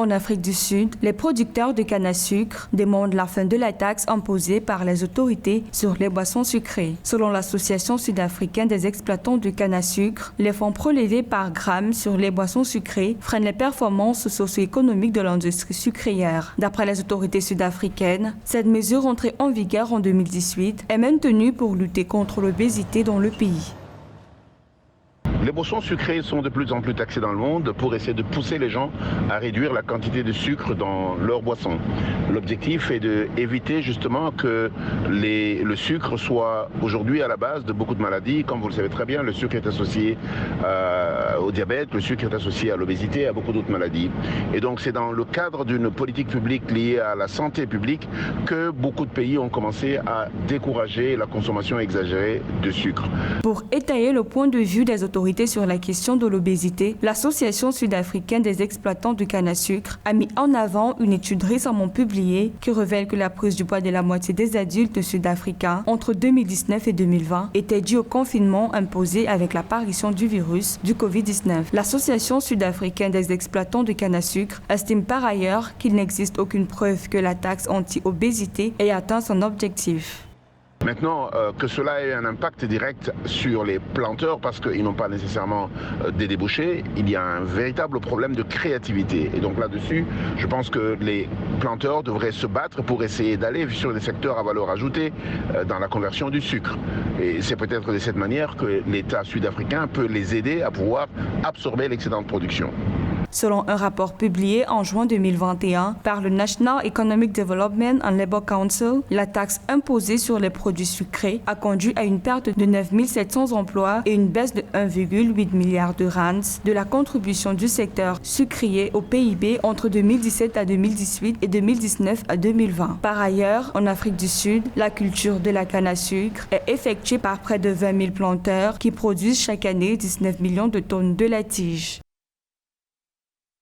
En Afrique du Sud, les producteurs de canne à sucre demandent la fin de la taxe imposée par les autorités sur les boissons sucrées. Selon l'Association sud-africaine des exploitants de canne à sucre, les fonds prélevés par gramme sur les boissons sucrées freinent les performances socio-économiques de l'industrie sucrière. D'après les autorités sud-africaines, cette mesure entrée en vigueur en 2018 est maintenue pour lutter contre l'obésité dans le pays. Les boissons sucrées sont de plus en plus taxées dans le monde pour essayer de pousser les gens à réduire la quantité de sucre dans leurs boissons. L'objectif est d'éviter justement que le sucre soit aujourd'hui à la base de beaucoup de maladies. Comme vous le savez très bien, le sucre est associé au diabète, le sucre est associé à l'obésité et à beaucoup d'autres maladies. Et donc c'est dans le cadre d'une politique publique liée à la santé publique que beaucoup de pays ont commencé à décourager la consommation exagérée de sucre. Pour étayer le point de vue des autorités sur la question de l'obésité, l'Association sud-africaine des exploitants de canne à sucre a mis en avant une étude récemment publiée qui révèle que la prise du poids de la moitié des adultes sud-africains entre 2019 et 2020 était due au confinement imposé avec l'apparition du virus du Covid-19. L'Association sud-africaine des exploitants de canne à sucre estime par ailleurs qu'il n'existe aucune preuve que la taxe anti-obésité ait atteint son objectif. Maintenant, que cela ait un impact direct sur les planteurs parce qu'ils n'ont pas nécessairement des débouchés, il y a un véritable problème de créativité. Et donc là-dessus, je pense que les planteurs devraient se battre pour essayer d'aller sur des secteurs à valeur ajoutée dans la conversion du sucre. Et c'est peut-être de cette manière que l'État sud-africain peut les aider à pouvoir absorber l'excédent de production. Selon un rapport publié en juin 2021 par le National Economic Development and Labour Council, la taxe imposée sur les produits sucrés a conduit à une perte de 9 700 emplois et une baisse de 1,8 milliard de rands de la contribution du secteur sucrier au PIB entre 2017 à 2018 et 2019 à 2020. Par ailleurs, en Afrique du Sud, la culture de la canne à sucre est effectuée par près de 20 000 planteurs qui produisent chaque année 19 millions de tonnes de la tige.